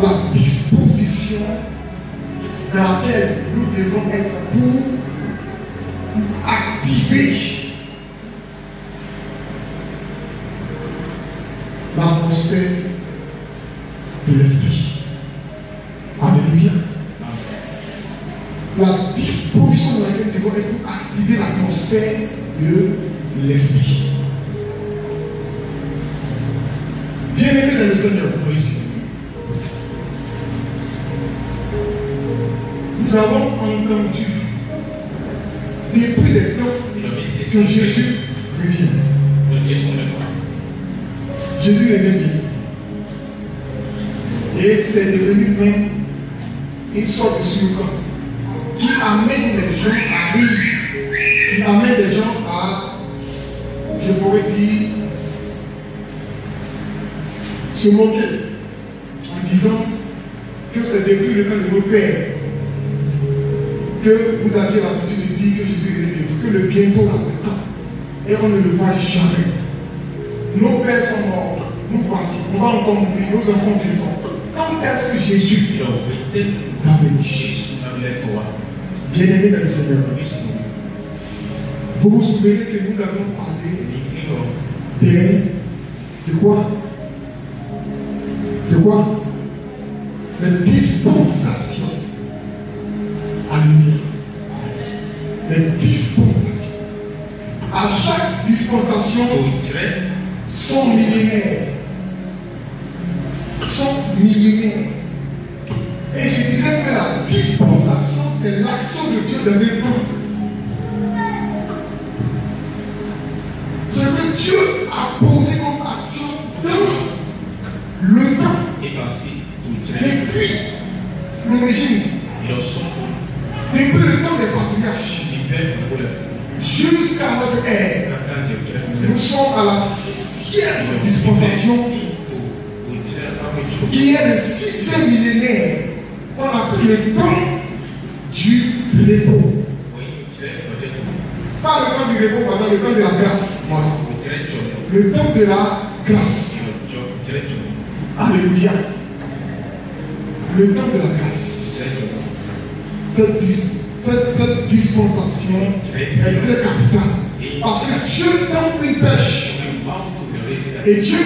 la disposition dans laquelle nous devons être pour activer l'atmosphère de l'esprit. Alléluia. La disposition dans laquelle nous devons être pour activer l'atmosphère de l'esprit. Bien-aimés dans le Seigneur, nous avons entendu depuis les temps que Jésus revient. Jésus revient bien. Et c'est devenu même une sorte de slogan qui amène les gens à rire, qui amène les gens à, je pourrais dire, se moquer en disant que c'est depuis le temps de nos pères que vous aviez l'habitude de dire que Jésus est bientôt, que le bientôt là c'est temps et on ne le voit jamais. Nos pères sont morts, nous voici, on va encore mourir, nos enfants vivent. Quand est-ce que Jésus va venir? Bien-aimé dans le Seigneur, vous vous souvenez que nous avons parlé de quoi? De quoi? De dispensation. Alléluia. Les dispensations. À chaque dispensation, sont millénaires. Sont millénaires. Et je disais que la dispensation, c'est l'action de Dieu dans un temps. Ce que Dieu a posé comme action dans le temps. Depuis l'origine. Depuis le temps des patriarches. Jusqu'à notre ère. Nous sommes à la 6e dispensation. Qui est le 6e millénaire. On appelle le temps du repos. Pas le temps du repos, pardon, le temps de la grâce. Voilà. Le temps de la grâce. Alléluia. Le temps de la grâce. Cette dispensation est très capitale. Parce que Dieu tend une pêche. Et Dieu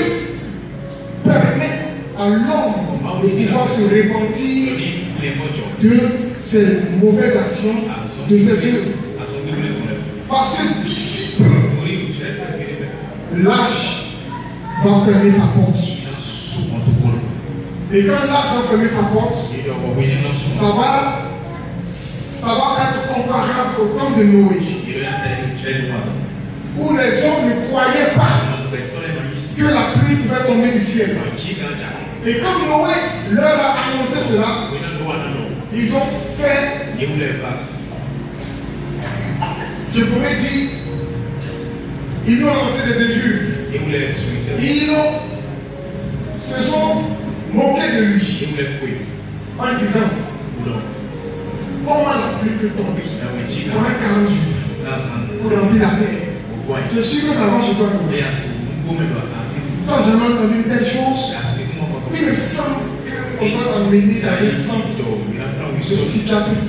permet à l'homme de pouvoir se repentir de ses mauvaises actions, de ses œuvres. Parce que d'ici peu, l'âge va fermer sa porte. Et quand l'âge va fermer sa porte, ça va être comparable au temps de Noé, où les hommes ne croyaient pas que la pluie pouvait tomber du ciel. Et comme Noé leur a annoncé cela, ils ont fait, je pourrais dire, ils ont lancé des injures. Ils se sont moqués de lui en disant comment la pluie peut tomber pendant 40 jours pour remplir la terre. Je suis que ça va chez toi. Quand j'ai entendu une telle chose, il me semble qu'on va t'emmener dans les centres de psychiatrie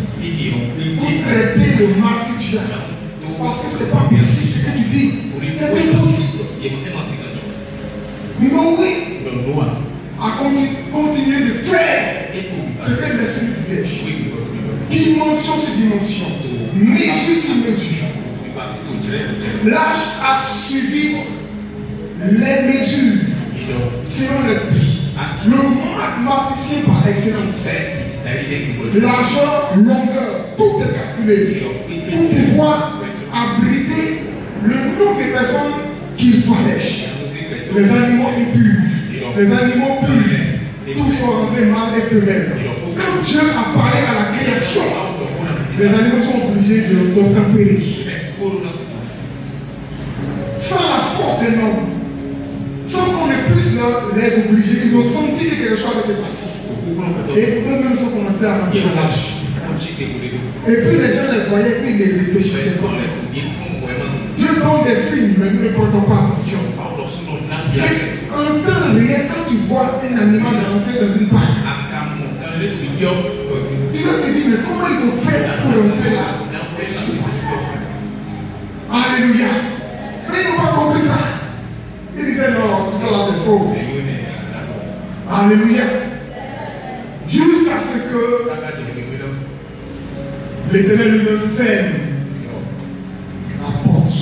pour traiter le mal que tu as. Parce que ce n'est pas possible ce que tu dis. C'est impossible. Noé a continué de faire ce que l'esprit disait. Dimension sur dimension, mesure sur mesure. L'âge a suivi les mesures selon l'esprit. Le mathématicien par excellence. L'argent, longueur, tout est calculé pour pouvoir abriter le nombre de personnes qu'il fallait. Les animaux impurs, les animaux purs, tous sont rentrés mâles et femelles. Quand Dieu a parlé à la création, les animaux sont obligés de tempérer. Sans la force des normes, sans qu'on ne puisse les obliger, ils ont senti que quelque chose s'est passé. Et eux-mêmes ont commencé à manquer la lâche. Et puis les gens les voyaient, puis ils ne réfléchissaient pas. Dieu donne des signes, mais nous ne portons pas attention. Mais en temps réel, quand tu vois un animal rentrer dans une parc, Tu vas te dire, mais comment ils vont faire pour rentrer là? Alléluia. Mais ils n'ont pas compris ça. Ils disaient non, tout ça là c'est faux. Alléluia. Jusqu'à ce que l'Éternel lui-même ferme la porte.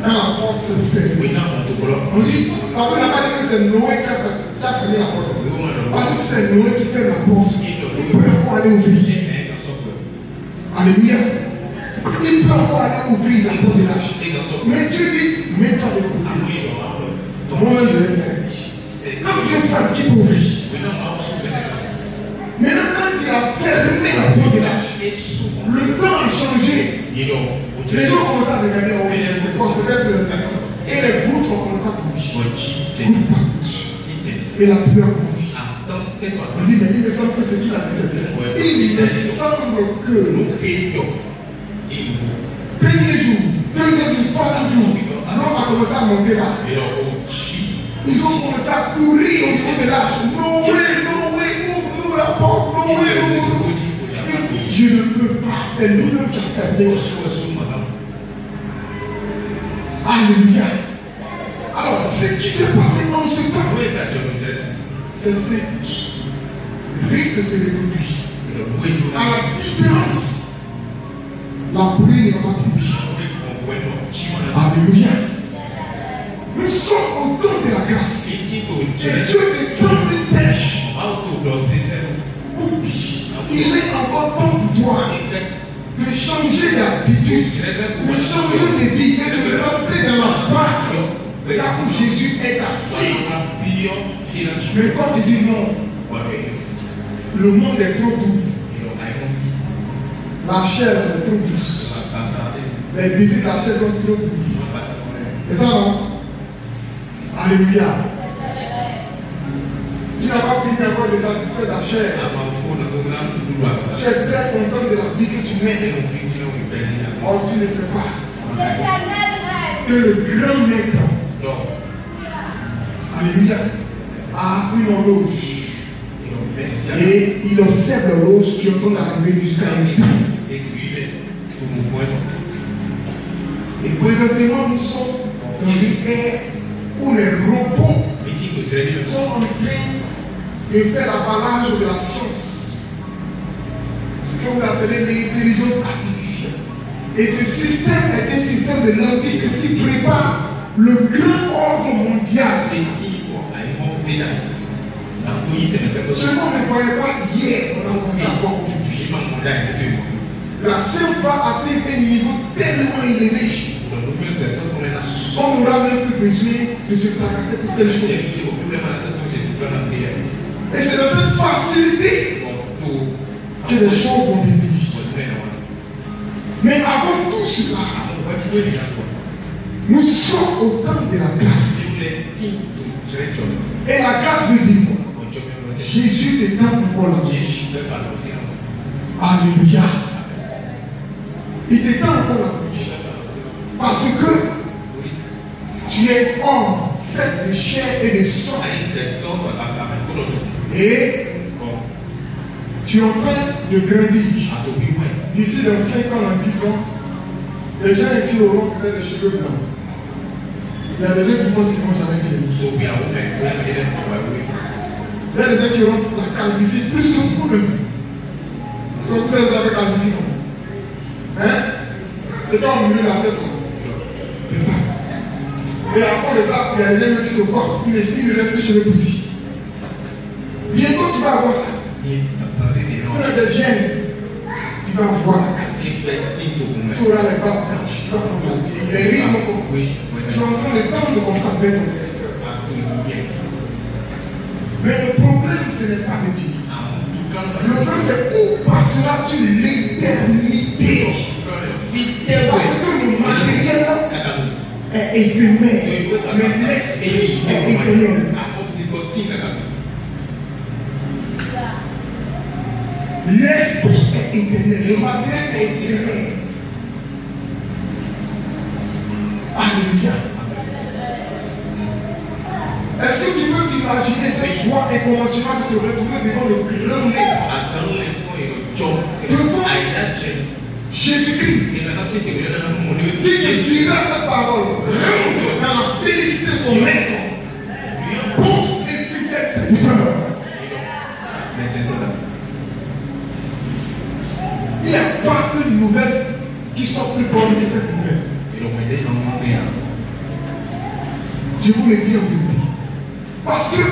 Quand la porte se ferme, on dit, on n'a pas dit que c'est Noé qui a fermé la porte. Parce que c'est Noé qui fait la porte. Il peut encore aller ouvrir. Alléluia. Il peut encore aller ouvrir la porte de l'âge. Mais Dieu dit, mets-toi de côté. Moi, je vais faire. Quand Dieu fait, qui peut ouvrir? Maintenant, quand il a fermé la porte de l'âge, le temps a changé. Les gens commencent à regarder, oh, c'est quoi, c'est peut-être le personne. Et les gouttes ont commencé à tomber. Et la pluie a commencé. On dit, mais il me semble que c'est qui la déception. Il me semble que premier jour, deuxième jour, troisième jour, l'homme a commencé à monter là. Ils ont commencé à courir autour de l'âge. Noé, ouvre-nous la porte. Noé, ouvre-nous. Il dit, je ne peux pas. C'est lui-même qui a fermé. Alléluia. Alors, ce qui s'est passé en ce temps, c'est ce qui risque de se reproduire. À la différence, la pluie n'est pas tombée. Alléluia. Nous sommes au temps de la grâce. Et Dieu te donne une pêche. Il est encore temps pour toi de changer d'attitude, de changer de vie et de rentrer dans la barque là où Jésus est assis. Mais quand tu dis non, le monde est trop doux. La chair est trop douce. Les désirs de la chair sont trop doux. C'est ça, non? Alléluia. Tu n'as pas fini encore de satisfaire ta chair. Tu es très content de la vie que tu mènes. Or tu ne sais pas que le grand maître, alléluia, a une horloge. Et il observe l'horloge qui est en train d'arriver jusqu'à un temps. Et présentement, nous sommes dans une ère où les robots sont en train de faire l'avalage de la science. Ce que vous appelez l'intelligence artificielle. Et ce système est un système de l'Antichrist qui prépare le grand ordre mondial. Ce qu'on ne voyait pas hier, on a commencé à voir aujourd'hui. La science va atteindre un niveau tellement élevé. On n'aura même plus besoin de se tracasser pour cette chose. Et c'est dans cette facilité que les choses vont venir. Mais avant tout cela, nous sommes au temps de la grâce. Et la grâce veut dire quoi? Jésus est encore là. Alléluia. Il est encore là. Parce que tu es homme, fait de chair et de sang. Et tu es en train de grandir. D'ici dans 5 ans, dans 10 ans, les gens ici auront peut-être des cheveux blancs. Il y a des gens qui pensent qu'ils ne vont jamais vieillir. Il y a des gens qui auront la calvitie plus que vous-même. Est-ce que vous savez la calvitie, non? Hein? C'est pas au milieu de la tête, là. C'est ça. Et après de ça, il y a des gens qui se portent. Il ne reste plus cheveux poussés. Bientôt, tu vas avoir ça. Si tu as des gènes, tu vas avoir la calvitie. Tu auras les bras blanches. Tu vas commencer à vieillir. Les rides vont commencer. Tu vas entendre le temps de consacrer ton directeur. Mais le problème, ce n'est pas de vieillir. Le problème, c'est où passeras-tu l'éternité? Parce que le matériel est éphémère, mais l'esprit est éternel. L'esprit est éternel, le matériel est éphémère. Alléluia. Est-ce que tu peux t'imaginer imaginer cette joie inconventionnelle de te retrouver devant le grand maître. Devant Jésus-Christ. Qui te dira cette parole. Rentre dans la félicité de ton maître. Bon et fidèle serviteur. Il n'y a pas une nouvelle qui soit plus bonne que cette nouvelle. Je vous le dis en vérité. Parce que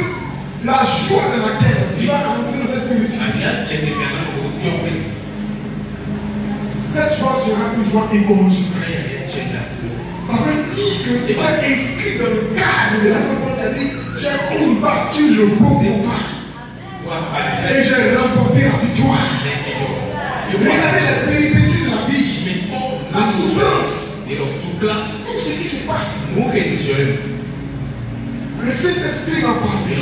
la joie dans laquelle tu vas rentrer dans cette félicité, cette joie sera une joie incommentionnelle. Ça veut dire que tu vas inscrit dans le cadre de la loi. Tu as dit, j'ai combattu le beau combat. Et j'ai remporté la victoire. Regardez les péripéties de la vie, la souffrance, tout ce qui se passe. Le Saint-Esprit va parler.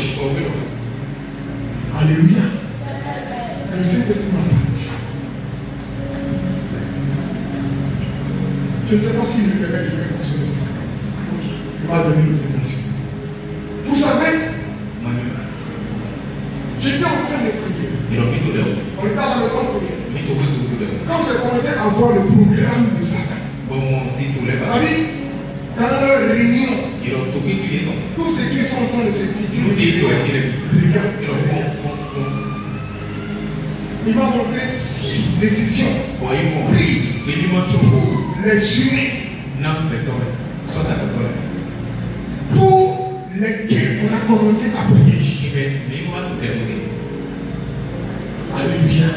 Alléluia. Le Saint-Esprit va parler. Je ne sais pas si le permet de faire sur le sac. Il m'a donné l'autorisation. Vous savez, j'étais en train de prier. On était dans le temps de prière. Quand j'ai commencé à voir le programme de Satan, c'est-à-dire, dans leur réunion, tous ceux qui sont en train de se dire, regarde, il m'a montré 6 décisions prises pour les humains, pour lesquelles on a commencé à prier. Alléluia.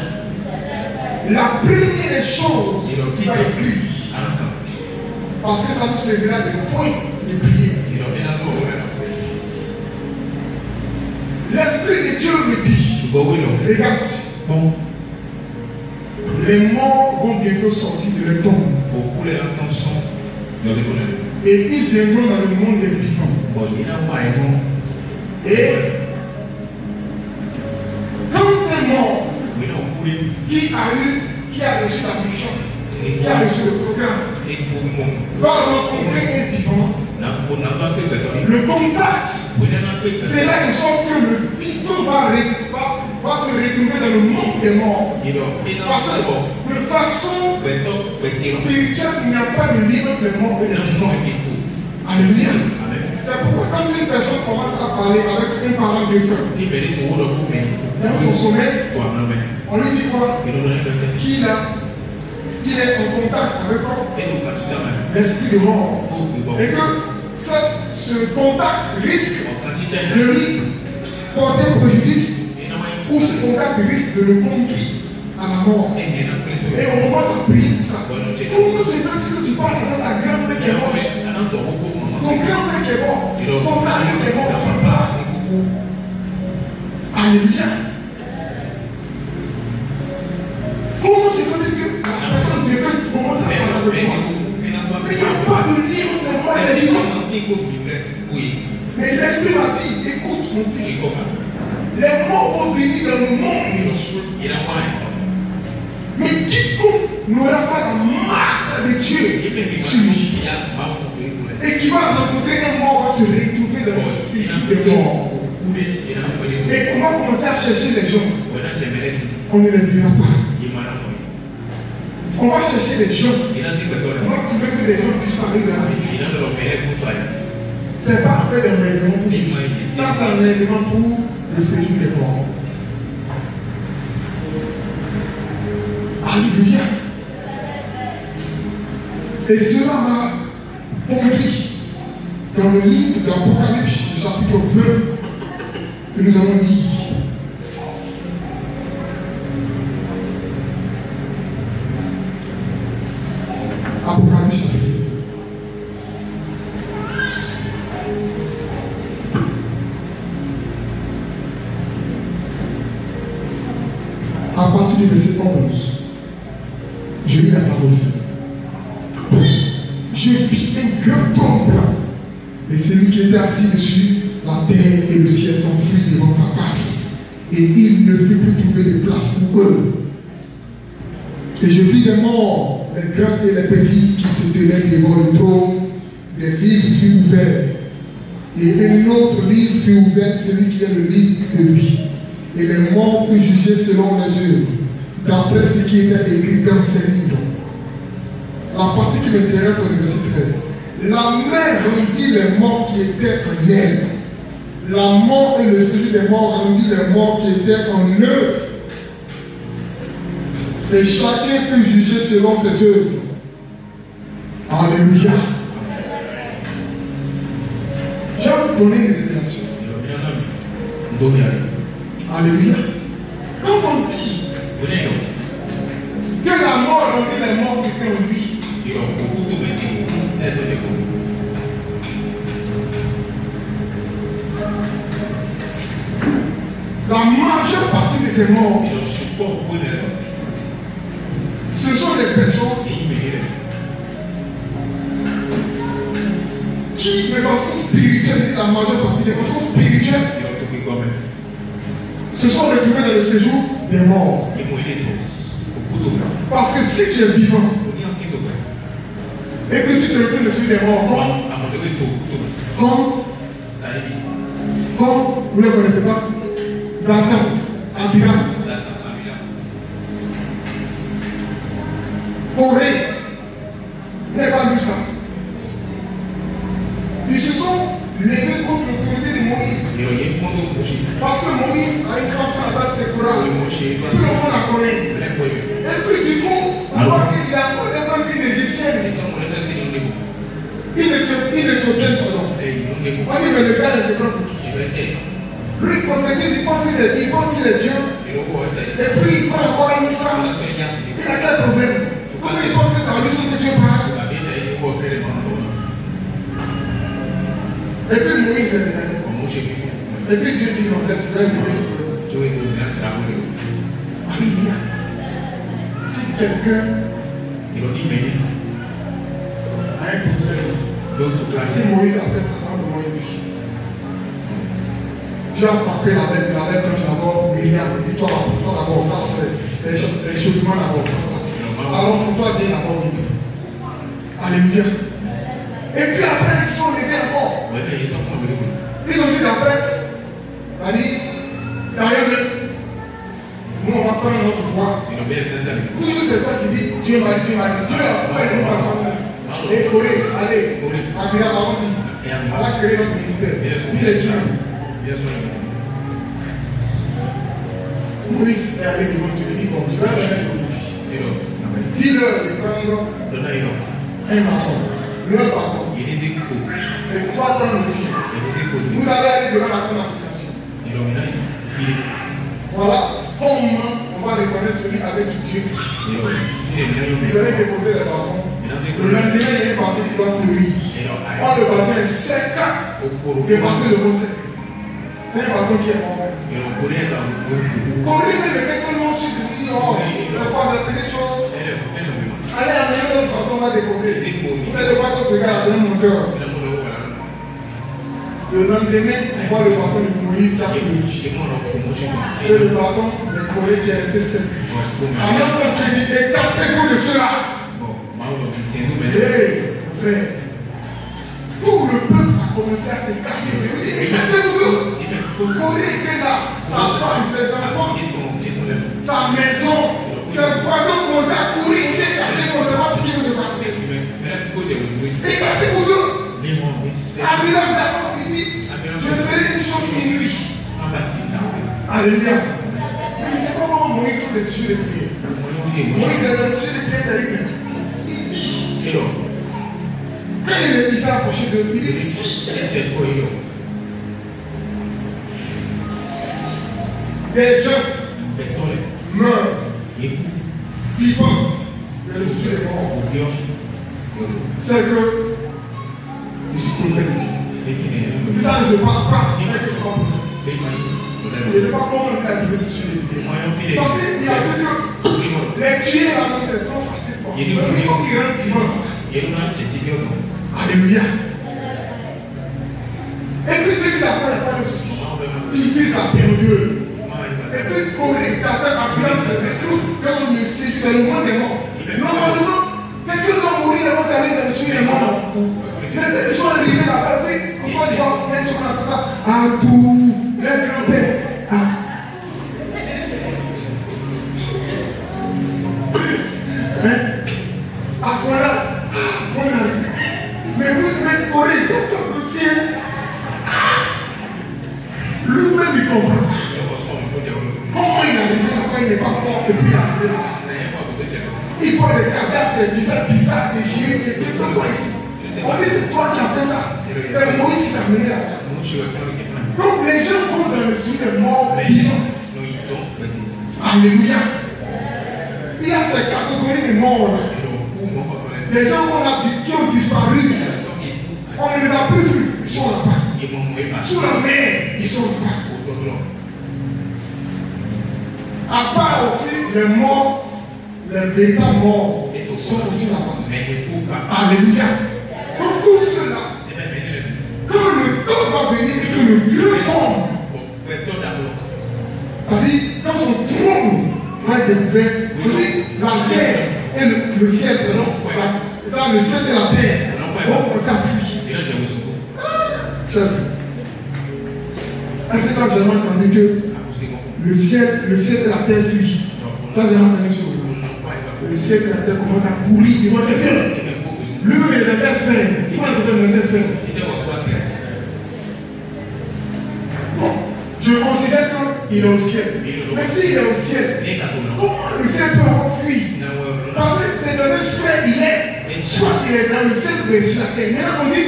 La première chose qui va écrire, parce que ça nous servira de point de prière. L'Esprit de Dieu me dit, regarde, les morts vont bientôt sortir de leur tombe. Et ils viendront dans le monde des vivants. Et quand un mort qui a reçu la mission, qui a reçu le programme, va rencontrer un vivant, le contact fera en sorte que le vivant va se retrouver dans le monde des morts. Parce que de façon spirituelle, il n'y a pas de lien entre les morts et les vivants. Alléluia. C'est pourquoi quand une personne commence à parler avec un parent de feu, dans son sommeil, on lui dit quoi? Qu'il est en contact avec l'esprit de mort. Et que ce contact risque de lui porter préjudice, ou ce contact risque de le conduire à la mort. Et on commence à prier tout ça. Comment c'est que tu parles avec ta grand-mère qui est morte? Ton grand-père qui est mort, ton mari qui est mort, ton frère. Alléluia. Comment c'est que la personne de Dieu commence à parler avec toi? Mais il n'y a pas de lien entre moi et les vivants. Mais l'Esprit m'a dit, écoute mon fils, les morts vont venir dans le monde. Mais quiconque n'aura pas la marque de Dieu sur lui, et qui va rencontrer un mort, va se retrouver dans le cycle des morts. Et on va commencer à chercher les gens. On ne les verra pas. On va chercher les gens. On va trouver que les gens disparaissent de la vie. Ce n'est pas fait d'un événement pour Jésus. Ça, c'est un événement pour le séjour des morts. Alléluia. Et cela m'a conduit dans le livre d'Apocalypse, chapitre 20, que nous allons lire. Apocalypse, chapitre 20. À partir du verset 11. Je lis la parole ici. Je vis un grand trône blanc, et celui qui était assis dessus, la terre et le ciel s'enfuient devant sa face, et il ne fut plus trouvé de place pour eux. Et je vis les morts, les grands et les petits, qui se tenaient devant le trône. Des livres furent ouverts, Et un autre livre fut ouvert, celui qui est le livre de vie. Et les morts furent jugés selon les œuvres, d'après ce qui était écrit dans ces livres. La partie qui m'intéresse, c'est le verset 13. La mer rendit les morts qui étaient en elle. La mort et le séjour des morts rendit les morts qui étaient en eux. Et chacun fut jugé selon ses œuvres. Alléluia. Je vais vous donner une révélation. Alléluia. Quand on dit que la mort rendit les morts qui étaient en lui, la majeure partie de ces morts, ce sont des personnes qui, de façon spirituelle, la majeure partie de façon spirituelle, se sont retrouvés dans le séjour des morts. Parce que si tu es vivant et que tu te retrouves dans le séjour des morts, comme vous ne le connaissez pas, Dathan, Abiram, Corée, vous n'avez pas vu ça. Ils se sont levés contre l'autorité de Moïse. Parce que Moïse a une femme à la base de Korah. Tout le monde la connaît. Et puis du coup, alors qu'il a encore une égyptienne. Il ne se plaint pas. On dit, mais le gars ne se plaint pas. Lui, il prophétise, il pense qu'il est Dieu. Et puis, il va avoir une femme. Il a quel problème? Comment il pense que c'est la mission que Dieu parle? Et puis, Moïse est déjà. Et puis, Dieu dit, non, laisse-le Moïse. Alléluia. Si quelqu'un a un problème, si Moïse a fait ça sans demander lui, tu as frappé la lettre d'abord, Myriam, et toi, ça d'abord, ça, c'est les choses humaines d'abord. Alors, pour toi, viens d'abord, alléluia. Et puis après, ils sont levés encore. Ils ont dit d'après, ça dit, d'ailleurs, nous, on va prendre notre voix. Toujours c'est toi qui dis, Dieu m'a dit, Dieu a fait nous par contre. Et Corée, allez, Abiram, allons-y. On va créer notre ministère. Il est Dieu. Moïse est allé devant Dieu, il dit, bon, tu vas donner ton vie. Dis-leur de prendre un maçon, leur pardon. Et toi, prendre le sien. Vous allez aller devant la conversation. Voilà comment on va reconnaître celui avec qui Dieu. Vous allez déposer les ballons. Le lendemain, il y a un ballon qui doit fleurir. Quand le ballon est sec, dépasser le mot sec. C'est un ballon qui est mort. Corée de quelqu'un non sûr de dire non, il faut faire des petites choses. Allez amener notre bâton, on va déposer. Vous savez pas que ce gars-là, c'est un monteur. Le lendemain, on voit le bâton de Moïse qui a fleuri. Et le bâton de Corée qui est resté sec. Alors quand tu dis, écartez-vous de cela. Hé, frère, tout le peuple a commencé à s'écarter. Écartez-vous. Corée était là, sa femme, ses enfants, sa maison, ses voisins commençaient à courir. Écartez-vous, on ne sait pas ce qui va se passer. Écartez-vous. Abiram d'abord, il dit, je ferai une chose inouïe. Alléluia. Mais il ne sait pas comment Moïse trouve les sujets de prière. Moïse est dans le sujet de prière terrible. Il dit, quand il s'est approché de lui, il dit, si des gens meurent, vivants, dans le sujet des morts, c'est que je suis prophétique. Si ça ne se passe pas, il faut que je sois prophétique. Je ne sais pas comment il a trouvé ce sujet. Parce qu'il y a plus que les tuer là, c'est trop facile. Il faut qu'ils rentrent vivants. Alléluia. Et puis, dès qu'il a fait, il n'y a pas de souci. Tu vises la période. Et puis, Corée, ta tête a bien se retrouve quand on ne sait que le monde est mort. Normalement, quelqu'un doit mourir avant d'aller dans le sujet des morts. Mais ils sont arrivés là-bas, puis, encore une fois, il y a une chose à tous les grands-pères. À quoi mais vous mettez au riz, le ciel. Lui-même il comprend. Comment il a dit pourquoi il n'est pas fort depuis la terre? Il prend des cadavres, des bizarres, des géants, des trucs comme quoi ici. On dit c'est toi qui as fait ça. C'est Moïse qui t'a amené là. Donc les gens vont dans le souvenir des morts vivants. Alléluia. Il y a ces catégories de morts là. Les gens qui ont disparu, on ne les a plus vus, ils sont là-bas. Sous la mer, ils sont là-bas. À part aussi les morts, les véritables morts sont aussi là-bas. Alléluia. Donc tout cela, quand le temps va venir et que le Dieu tombe, c'est-à-dire quand son trône va être découvert, la terre et le ciel, le ciel et la terre vont commencer à fuir. Est-ce que quand j'ai entendu que le ciel et la terre fuient, quand j'ai entendu ça, le ciel et la terre commencent à courir devant quelqu'un. Lui-même est dans la terre, il faut le dans la terre. Bon, je considère qu'il est au ciel. Mais s'il est au ciel, comment le ciel peut avoir fui? Parce que c'est dans l'esprit il est. Soit il est dans le ciel ou sur la terre. Maintenant on dit,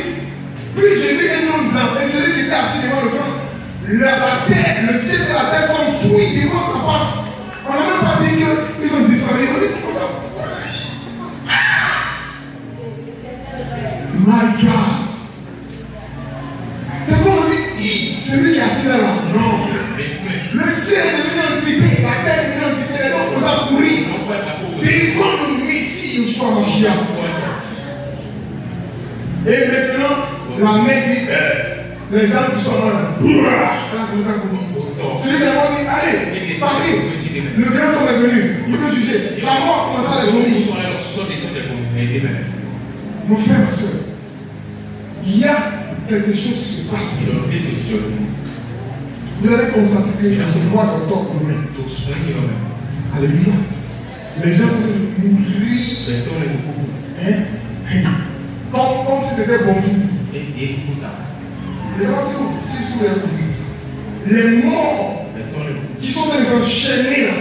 puis j'ai vu un homme blanc, et celui qui était assis devant le trône, la terre, le ciel et la terre sont fouillis devant sa face. On n'a même pas dit qu'ils ont disparu. On dit comment ça? My God. C'est comme on dit, celui qui est assis là, non. Le ciel est devenu amputé, la terre est devenue amputée, les gens commencent à courir. Devant le Messie, Yeshua Mashiach. Et maintenant, la mer dit, les âmes qui sont là, celui qui a dit, allez, partez. Le grand homme est venu, il veut juger. La mort commence à les vomir. Mon frère, ma soeur, il y a quelque chose qui se passe. Vous allez constater que dans ce mois d'octobre, alléluia, les gens vont mourir. Comme si c'était bonjour. Les gens, si vous avez compris ça, les morts qui sont dans les enchaînés là,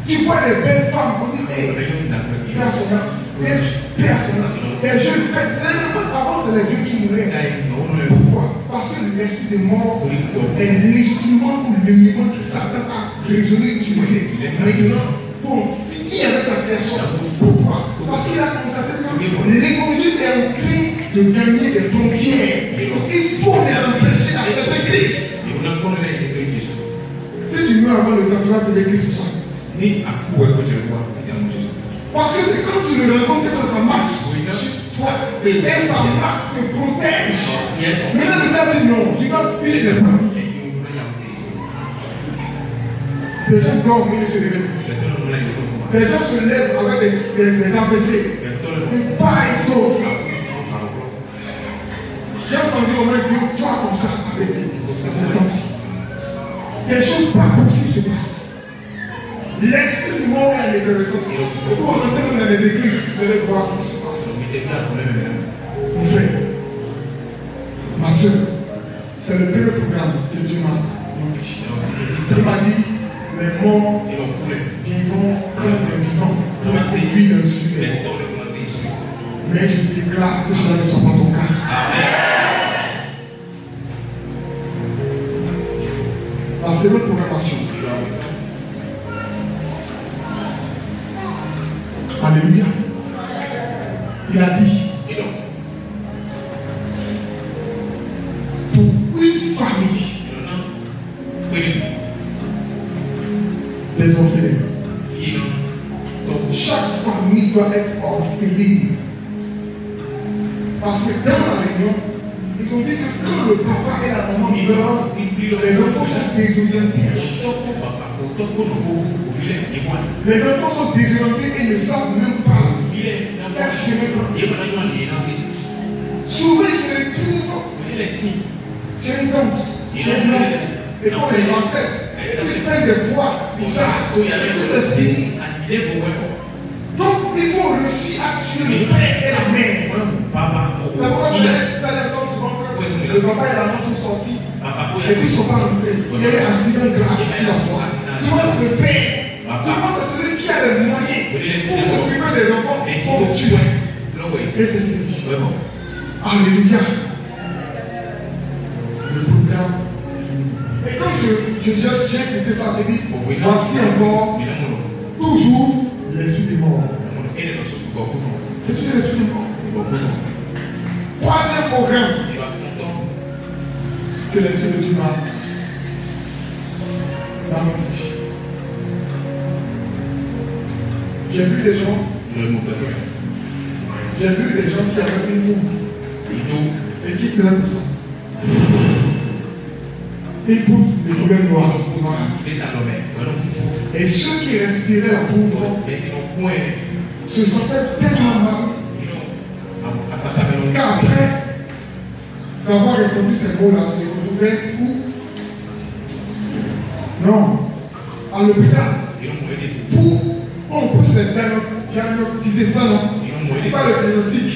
tu vois les belles femmes, on dit, personnage, les jeunes personnes, avant c'est les vieux qui mouraient. Pourquoi? Parce que l'esprit des morts est l'instrument ou l'élément que Satan a résolu d'utiliser maintenant pour finir avec la création. Pourquoi? Parce qu'il a constaté que l'écologie est en train de gagner des frontières. Donc il faut les empêcher d'accepter Christ. Si tu meurs avant le temps, tu vas te dire Christ. Parce que c'est quand tu le rencontres que ça marche. Et ça marche, te protège. Maintenant, le gars dit non, tu vas payer les mains. Les gens dorment, ils se lèvent. Les gens se lèvent avec des AVC. Des pareils d'autres. J'ai entendu au moins dire, toi comme ça, AVC. C'est ainsi. Des choses pas possibles se passent. L'esprit du monde est l'intéressant. Pourquoi on entend dans les églises, vous allez voir ce qui se passe. Mon frère, ma soeur, c'est le premier programme que Dieu m'a montré. Il m'a dit, les morts vivront comme les vivants. On va séduire dans le sujet. Mais je déclare que cela ne soit pas ton cas. La seconde programmation. Alléluia. Il a dit, pour une famille, les orphelins. Donc chaque famille doit être orpheline. Parce que dans la réunion, ils ont dit que quand le papa et la maman meurent, les enfants sont désorientés. Les enfants sont désorientés et ne savent même pas quel chemin prendre. Souvent, ils se retrouvent J'ai une tante. J'ai une oncle. Et quand elle est en tête, ils prennent des voix bizarres. C'est fini. Donc, il faut réussir à tuer le père et la mère. C'est pourquoi vous allez entendre souvent que les enfants et la mère sont sortis. Et puis ils ne sont pas rentrés. Il y a eu un accident grave sur la voie. Souvent, le père. Souvent, c'est celui qui a les moyens pour s'occuper des enfants pour tuer. Et c'est fini. Alléluia. Le programme. Et quand j'ai écouté ça, j'ai dit, voici encore, toujours l'esprit des morts. C'est toujours l'esprit des morts. Troisième programme que l'esprit de Dieu m'a mis. J'ai vu des gens qui avaient une moue et qui tenaient comme ça. Ils poussent les couleurs noires. Et ceux qui respiraient la poudre se sentaient tellement mal qu'après avoir ressenti ces mots-là, se retrouvaient où? Non, à l'hôpital. Pour qu'on puisse diagnostiquer ça, non? Il faut le diagnostic.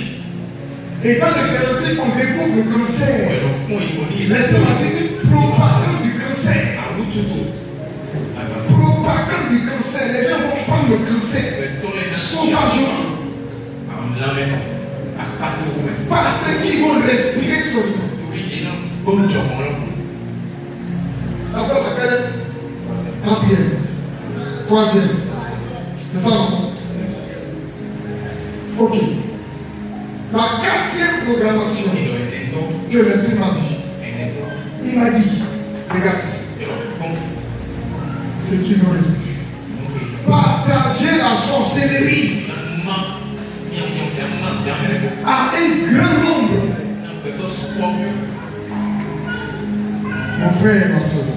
Et dans le diagnostic, on découvre le cancer. L'estomatique propagande du cancer. Propagande du cancer. Les gens vont prendre le cancer sauvagement. Parce qu'ils vont respirer seulement. Ça peut être quatrième. Troisième. C'est ça, non? Ok. La quatrième programmation que l'esprit m'a dit, il m'a dit, regarde, ce qu'ils ont dit. Partager la sorcellerie à un grand nombre. Mon frère et ma soeur,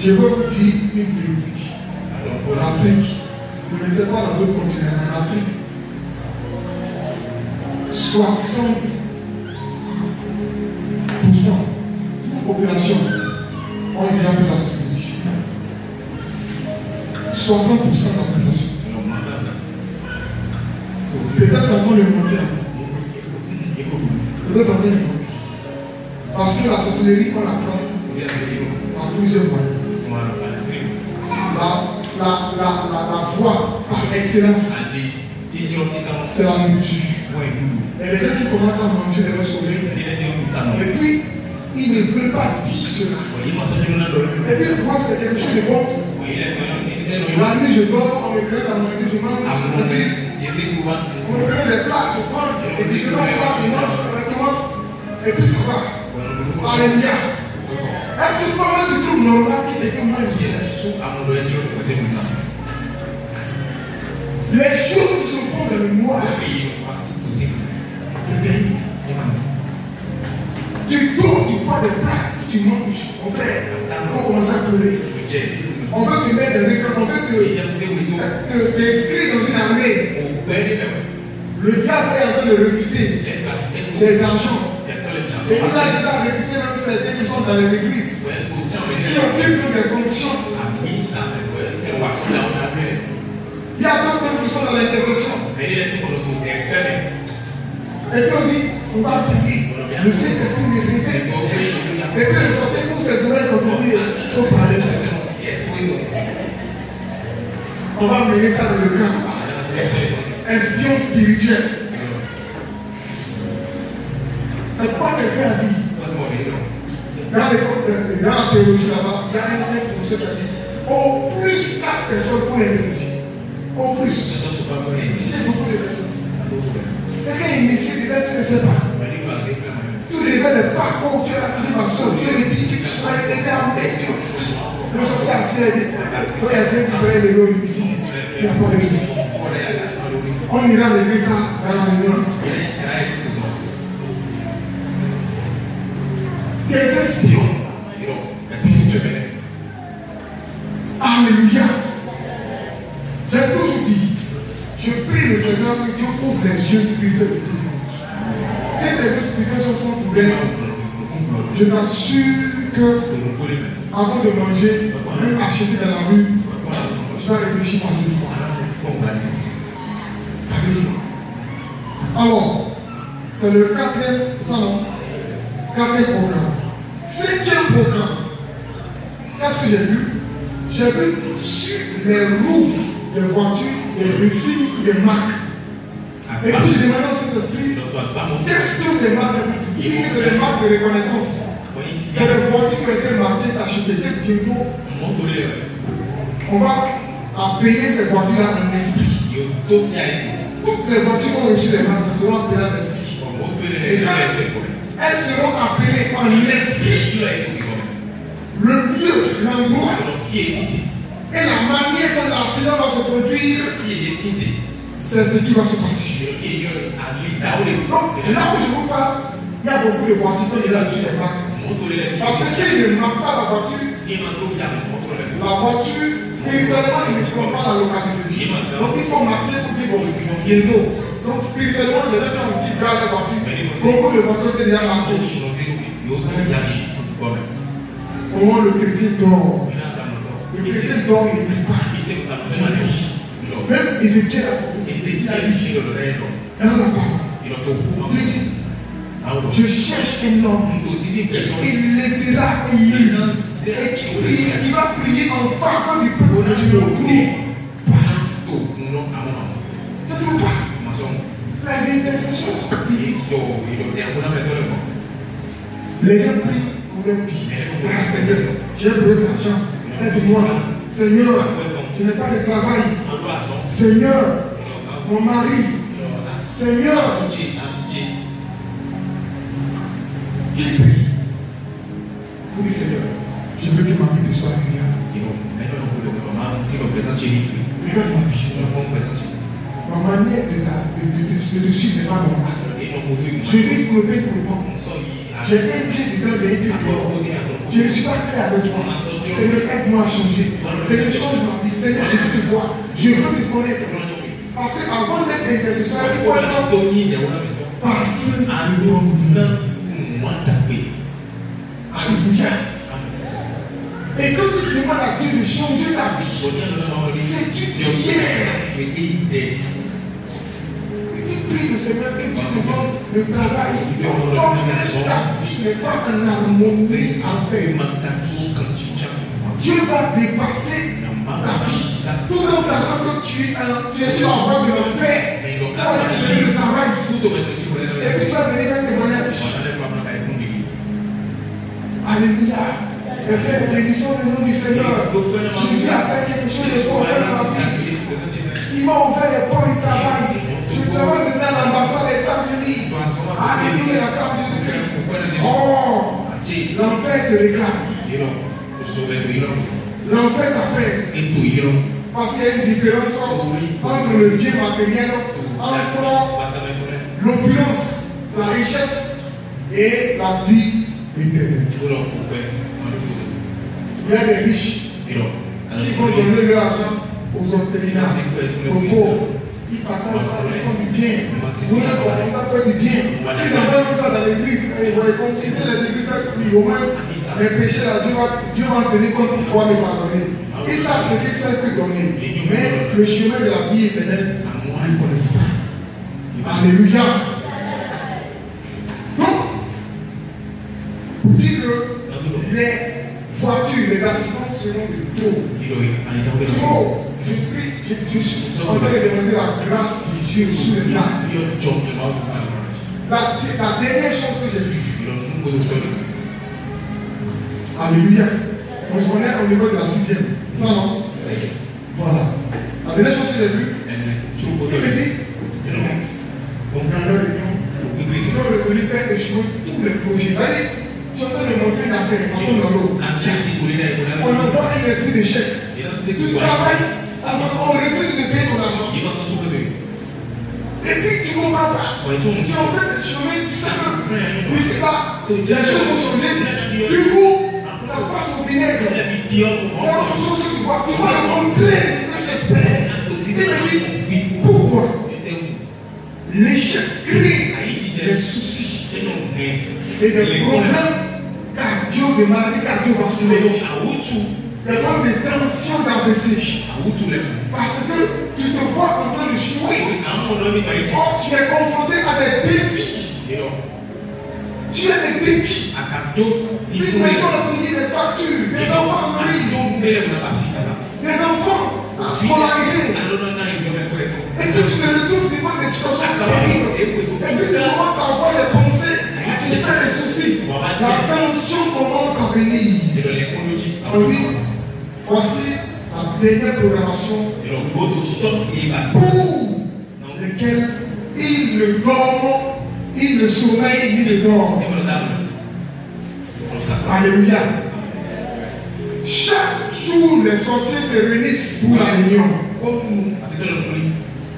je veux vous dire une vérité. L'Afrique, ne me sais pas dans d'autres continents, en Afrique, 60% de la population ont déjà fait la société. 60% de la population. Peut-être ça va le monter. Peut-être ça va le monter. Parce que la sorcellerie, on l'apprend en plusieurs moyens. La foi par excellence, c'est la nourriture. Et les gens qui commencent à manger de leur sommeil, et puis ils ne veulent pas dire cela. Et puis pour moi, c'est quelque chose de bon. La nuit, je dors, on me prête à manger, je mange, on me prête des plats, je prends, et si je mange, je mange correctement, et puis ça va. Alléluia. Est-ce que toi, tu trouves normal qu'il y ait moins de les choses qui se font dans le noir, c'est bien. Tu tournes, tu fais des plats, tu manges. On commence à pleurer. On veut te mettre dans un camp, on veut t'inscrire dans une armée. Le diable est en train de recruter des argents. Et il a déjà recruté même certains qui sont dans les églises. Qui occupent des fonctions. Il y a d'autres qui sont dans l'intercession. Et puis on dit, on va prier. Le Saint-Esprit est arrivé. Et puis le sorcier ouvre ses oreilles pour se dire, il faut parler. On va mener ça dans le camp. Espion spirituel. C'est quoi quelqu'un a dit? Dans la théologie là-bas, il y a un professeur qui a dit, au plus 4 personnes pour les réfugiés. Au plus. J'ai beaucoup de personnes. Quelqu'un initie, tu ne sais pas. Tu devais le parcours, tu as la motivation, tu as dit que tu serais énervé. Le social, c'est il y a quelqu'un qui ferait les lois ici. Il n'y a pas de ici. On ira régler ça dans la réunion. Des espions. Alléluia. J'ai toujours dit, je prie le Seigneur que Dieu ouvre les yeux spirituels de tout le monde. Si les yeux spirituels sont ouverts, Je t'assure que avant de manger, même acheter dans la rue, tu vas réfléchir par 2 fois. Alors, c'est le 4e, ça non, 4e programme. 5e programme. Qu'est-ce que j'ai vu? J'ai vu sur les roues des voitures, des récits, des marques. Et puis je demandais au Saint-Esprit, qu'est-ce que ces marques? Il dit que c'est des marques de reconnaissance. C'est les voitures qui ont été marquées, achetées. Bientôt, on va appeler ces voitures-là en esprit. Toutes les voitures qui ont reçu des marques seront appelées en esprit. Et quand elles seront appelées en esprit, le lieu, l'endroit et la manière dont l'accident va se produire, c'est ce qui va se passer. Donc, là où je vous parle, il y a beaucoup de voitures qui sont déjà sur les marques. Parce que s'il ne marque pas la voiture, spirituellement, il ne peut pas la localiser. Donc, il faut marquer pour dire bon, bientôt. Donc, spirituellement, les gens qui gardent la voiture, beaucoup de voitures sont déjà marquées. Comment le chrétien dort? Le chrétien dort, il ne prie pas. Même Ézéchiel a dit dans la parole. Je cherche un homme, il lèvera une nuit et qui va prier en faveur du peuple que je le trouve pas. Je ne trouve pas. Les intercessions sont priées. Les gens prient pour leur vie. Ah Seigneur, j'ai besoin d'argent. Aide-moi. Seigneur, je n'ai pas de travail. Seigneur, mon mari. Seigneur, qui prie pour dire Seigneur, je veux que ma vie soit agréable. Regarde ma vie, Seigneur. Ma manière de suivre n'est pas normale. Je vis pour le bien pour le monde. J'ai fait un pied dedans, j'ai un pied dehors. Je ne suis pas clair avec toi. Seigneur, aide-moi à changer. Seigneur, change ma vie. Seigneur, je veux te voir. Je veux te connaître. Parce qu'avant d'être intercesseur, il faut être parfait de mon Dieu. Alléluia. Et quand tu demandes à Dieu de changer ta vie, c'est une prière. Tu pries le Seigneur et tu demandes le travail. Ton ta vie n'est pas en harmonie avec Dieu va dépasser ta vie. Tout en sachant que tu es sur la voie de l'enfer. Quand tu fais le travail, est-ce que tu vas venir un témoignage? Alléluia. Les frères, bénissons le nom du Seigneur. Jésus a fait quelque chose de bon dans ma vie. Il m'a ouvert les portes du travail. Je travaille dans l'ambassade des États-Unis. Alléluia, la table de Jésus-Christ. Oh, l'enfer te réclame. L'enfer t'appelle. Parce qu'il y a une différence entre le bien matériel, entre l'opulence, la richesse et la vie éternelle. Il y a des riches qui vont donner leur argent aux orphelinats, aux pauvres. Ils partagent ça, ils font du bien. Nous, on va faire du bien. Ils envoient ça dans l'église. Ils sont utilisés les églises, au moins les péchés, Dieu va tenir compte pour pouvoir les pardonner. Ils savent ce que c'est que donner. Mais le chemin de la vie éternelle, ils ne connaissent pas. Alléluia. Donc, pour dire que les voitures, les accidents seront de trop. Trop. Je suis en train de demander la grâce de Dieu sur les âmes. La dernière chose que j'ai vue. Alléluia. On se connaît au niveau de la 6e. Ça non? Voilà. La dernière chose que j'ai vue, il me dit, on gagne réunion. Ils ont retenu faire échouer tous les projets. Tu es en train de montrer une affaire, ça tombe dans l'eau. On envoie un esprit d'échec. Tu travailles, on refuse de payer ton argent. Et puis tu ne comprends pas. Tu es en train de changer, tu sais que ici là, les choses vont changer. Du coup, ça passe au vinaigre. C'est autre chose que tu vois. Tu vas le montrer ce que j'espère. Il me dit, pourquoi l'échec crée des soucis et des problèmes des maladies cardiovasculaires, des problèmes de tension d'AVC. Parce que tu te vois en train de jouer. Or, tu es confronté à des défis. Tu as des défis. Une maison à payer des factures, des enfants à nourrir, des enfants à scolariser. Et que tu te retrouves devant des situations terribles. Et puis tu commences à avoir des pensées, à te faire des soucis. La tension commence à venir. On dit, voici la dernière programmation pour lesquelles il ne dort, il ne sommeille ni ne dort. Alléluia. Chaque jour, les sorciers se réunissent pour la réunion.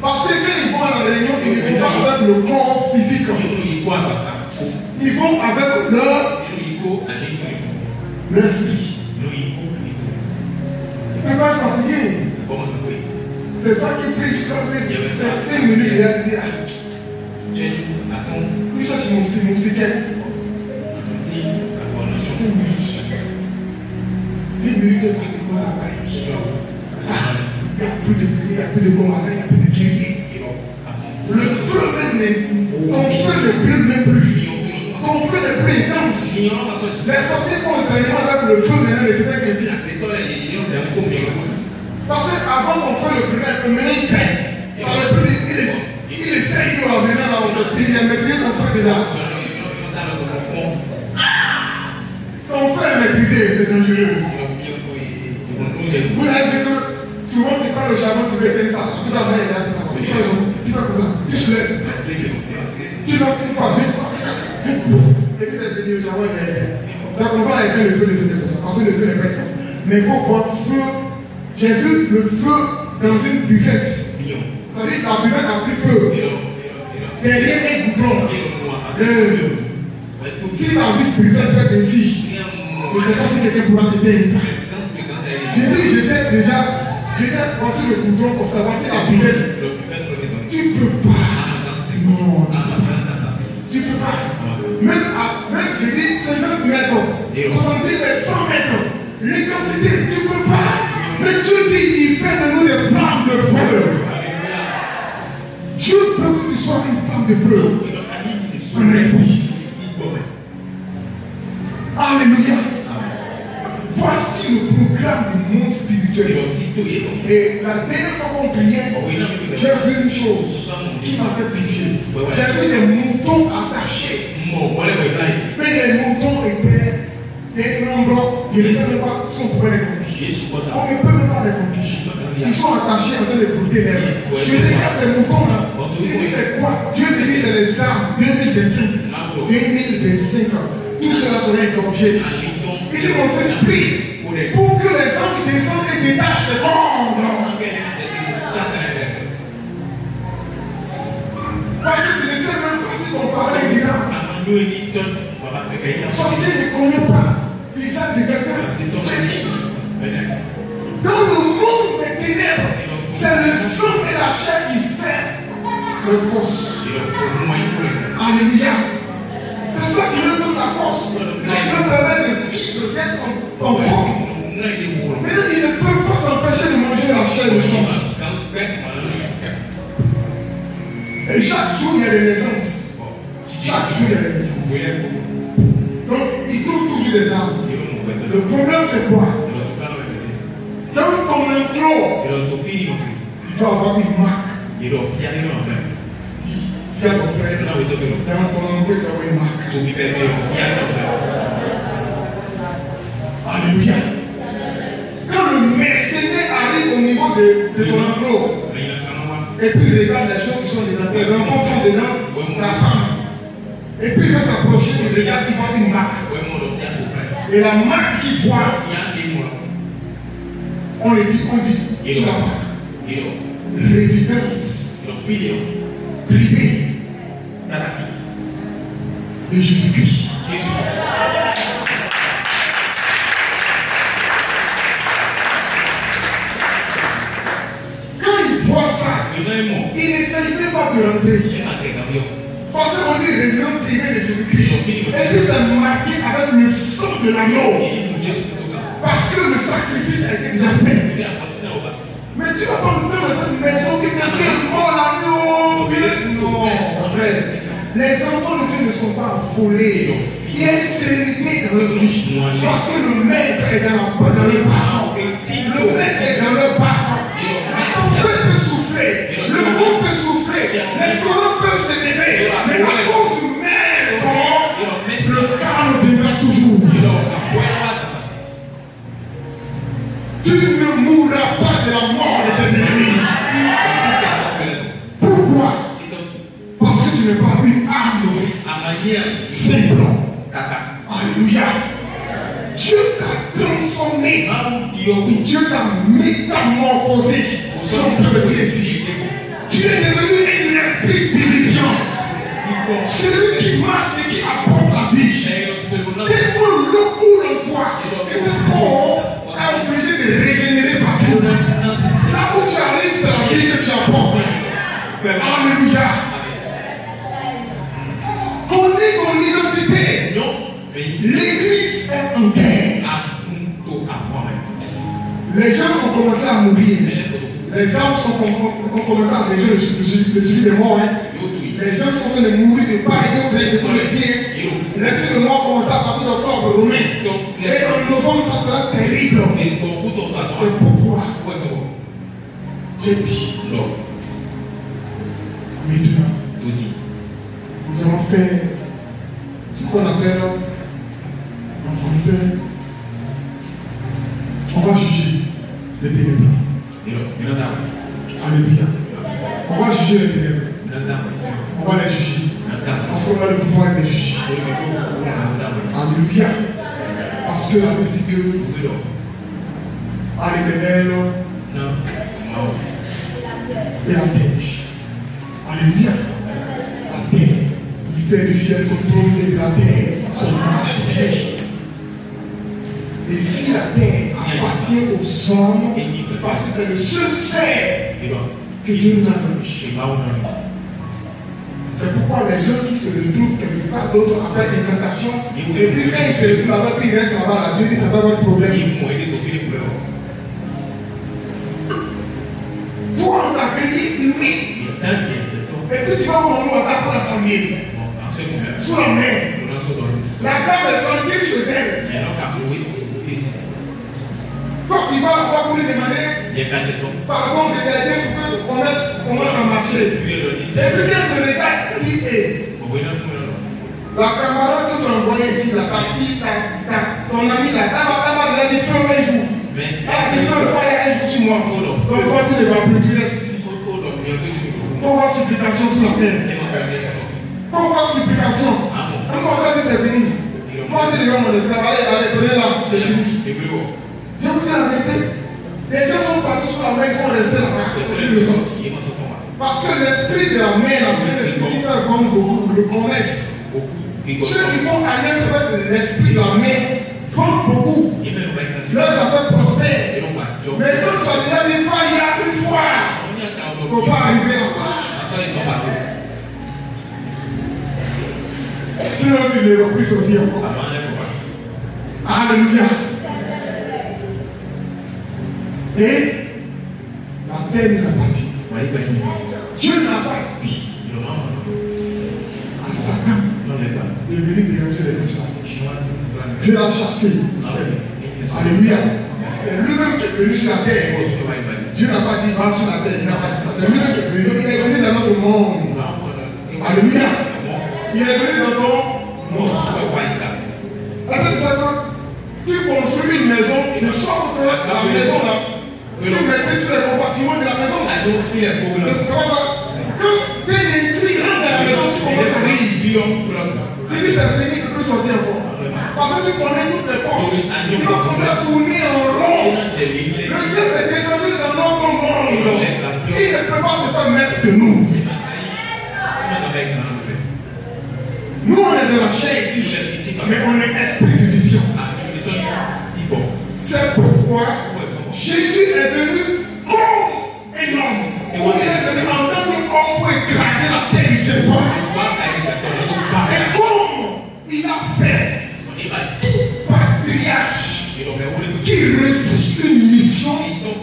Parce que quand ils vont à la réunion, ils ne vont pas avec le corps physique. Ils vont avec leur esprit. Tu ne peux pas être fatigué. C'est toi qui pries jusqu'à 5 minutes et il a dit, oui, ça c'est mon séquel. 5 minutes. 10 minutes, il n'y a plus de prière, il n'y a plus de combattant, il n'y a plus de guerrier. Le feu même, ton feu ne brûle même plus. Ton feu ne brûle intense. Les sorciers font l'entraînement avec le feu maintenant, mais c'est pas chrétien. Parce qu'avant qu'on fait le brûler, maintenant il fait. Il essaye de maintenant, il a maîtrisé son feu déjà. Ton feu est maîtrisé, c'est dangereux. Vous avez vu que souvent tu prends le charbon, tu veux éteindre ça. Tu vas mettre ça. Tu fais comme ça. Tu se lèves. Tu lances une fois, vite. Et puis c'est fini, le charbon est ça commence à éteindre le feu de cette personne. Parce que le feu n'est pas éteint. Mais il faut voir feu. J'ai vu le feu dans une buvette. Ça veut dire que la buvette a pris feu. Derrière un bouton. Si la vie spirituelle peut être ici, je ne sais pas si quelqu'un pourra t'aider. J'ai dit, j'étais passé le bouton pour savoir si la buvette. Tu ne peux pas. Non, tu ne peux pas. Même j'ai dit 50 mètres, 70 mètres, 100 mètres. L'intensité, tu ne peux pas. Mais Dieu dit, il fait de nous des flammes de feu. Dieu veut que tu sois une femme de feu. Un esprit. Alléluia. Voici le programme du monde spirituel. Et la dernière fois qu'on priait, j'ai vu une chose qui m'a fait pitié. J'ai vu des moutons attachés. Mais les moutons étaient des nombres. Je ne savais pas si on pouvait les conquérir. On ne peut même pas les conquérir. Ils sont attachés en train de brouter l'air. Je regarde ces moutons-là. Je dis c'est quoi? Dieu me dit c'est les armes 2025. 2025. Tout cela sera égorgé. Il dit mon fils prie pour que les anges descendent et détachent les cordes. Parce que tu ne sais même pas si ton parent est dedans. Sorcier ne connaît pas le visage de quelqu'un. Dans le monde des ténèbres, c'est le sang et la chair qui fait le force. Alléluia. C'est ça qui me donne la force. Ça qui me permet de vivre, d'être en forme. Mais ils ne peuvent pas s'empêcher de manger la chair et le sang. Et chaque jour, il y a des naissances. Chaque jour, il y a des naissances. Donc, ils trouvent toujours des armes. Le problème, c'est quoi? Dans ton enclos, il doit avoir une marque. Dis à ton frère, dans ton enclos, il doit avoir une marque. Alléluia. Quand le mercenaire arrive au niveau de ton enclos, et puis il regarde les choses qui sont dedans, les enfants sont dedans, ta femme. Et puis il va s'approcher, il regarde s'il voit une marque. Et la marque qu'il voit, on dit sur la marque. Résidence privée de Jésus-Christ. Quand il voit ça, il n'essaye même pas de rentrer. Parce qu'on dit résidence privée de Jésus-Christ. Et puis c'est marqué avec le sang de de l'anneau. Parce que le sacrifice a été déjà fait. Mais tu vas pas me faire dans cette maison que quelqu'un vole l'agneau. Non, frère. Les enfants de Dieu ne sont pas affolés. Il y a une sérénité dans leur vie. Parce que le maître est dans le parent. Le maître est dans le parent. Le peuple peut souffler. Le monde peut souffler. Les colons peuvent se lever. Mais à cause du maître, le calme viendra toujours. Tu ne mourras pas de la mort de tes ennemis. Pourquoi? Parce que tu n'es pas une âme simple. Alléluia. Dieu t'a transformé. Dieu t'a métamorphosé. Si on peut le dire ici. Tu es devenu un esprit vivifiant. Celui qui marche et qui apporte la vie. Tellement l'eau coule en toi. Et ce corps est obligé de régénérer partout. Là où tu arrives, c'est la vie que tu apportes. Alléluia. Connais ton identité. L'église est en guerre. Les gens ont commencé à mourir. Les âmes ont commencé à réagir le suivi des morts. Les gens sont en train de mourir de part et d'autre. Je peux le dire. L'esprit de mort a commencé à partir d'octobre romain. Et en novembre, ça sera terrible. C'est pourquoi j'ai dit maintenant, nous allons faire ce qu'on appelle en français, on va juger les ténèbres. Alléluia. On va juger les ténèbres. On va les juger. Parce qu'on a le pouvoir de les juger. Alléluia. Parce que la Bible dit que à l'Éternel et la terre. Alléluia. La terre. Il fait du ciel son trône et de la terre son marche. Et si la terre appartient aux hommes, parce que c'est le seul sphère que Dieu nous a donné. C'est pourquoi les gens qui se retrouvent quelque part d'autre après l'incantation, et puis quand ils se retrouvent là-bas, puis ils restent là-bas, Dieu dit ça va avoir un problème. Toi, on t'a créé humain. Et puis tu vas voir nous à ta place en miel. Sous la mer. La dame est tranquille chez elle. Toi qui vas avoir pour lui demander, par contre, quelqu'un commence à marcher. Et puis quand tu regardes, il est. La camarade que tu as envoyé ici, la partie, ton ami, la dame, elle a dit feu un jour. Elle a dit feu un jour sur moi. Donc toi tu ne vas plus, tu restes ici. Pourquoi supplication sur la terre? Pourquoi supplication? Encore quand c'est fini. Toi tu devrais mon esclave, allez, prenez là, c'est fini. Je vous dis la vérité. Les gens sont partis sur la main, ils sont restés là-bas. Parce que l'esprit de la main, l'esprit de la comme beaucoup le connaissent. Ceux qui font alliance avec l'esprit de la main font beaucoup. Leurs affaires prospèrent. Mais quand tu as déjà des fois, il y a une fois, il ne faut pas arriver là-bas. Sinon, tu ne vas plus sortir encore. Alléluia. Et la terre nous appartient. Dieu n'a pas dit à Satan de venir déranger les gens. Dieu l'a chassé. Alléluia. C'est lui-même qui est venu sur la terre. Dieu n'a pas dit va sur la terre. Il n'a pas dit ça. C'est lui-même qui est venu. Il est venu dans notre monde. Alléluia. Il est venu dans ton monde. Tu construis une maison, de sorte que la maison là, tu maîtrises tous les compartiments de la maison. C'est pas ça. Quand tu es écrit dans la maison, tu commences à rire. Tu dis c'est fini, tu peux sortir encore. Parce que tu connais toutes les portes. Tu vas commencer à tourner en rond. Le Dieu est descendu dans notre monde. Il ne peut pas se faire maître de nous. Nous on est de la chair ici, mais on est esprit vivifiant. C'est pourquoi Jésus est venu comme un homme. Il est venu en tant qu'homme pour écraser la terre du serpent. Et comme il a fait tout partir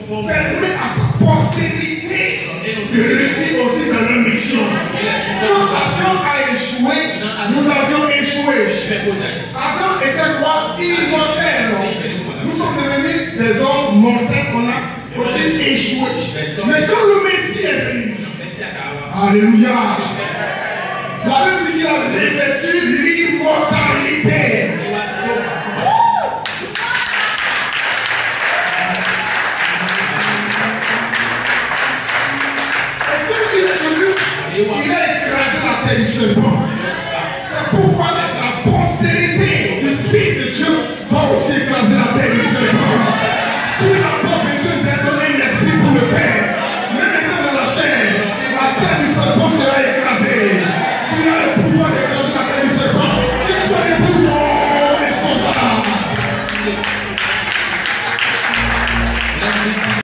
permet à sa postérité de réussir aussi dans leur mission. Quand Adam a échoué, nous avions échoué. Adam était roi immortel. Nous sommes devenus des hommes mortels qu'on a aussi échoué. Mais quand le Messie est venu, alléluia, la Bible dit qu'il a revêtu l'immortalité.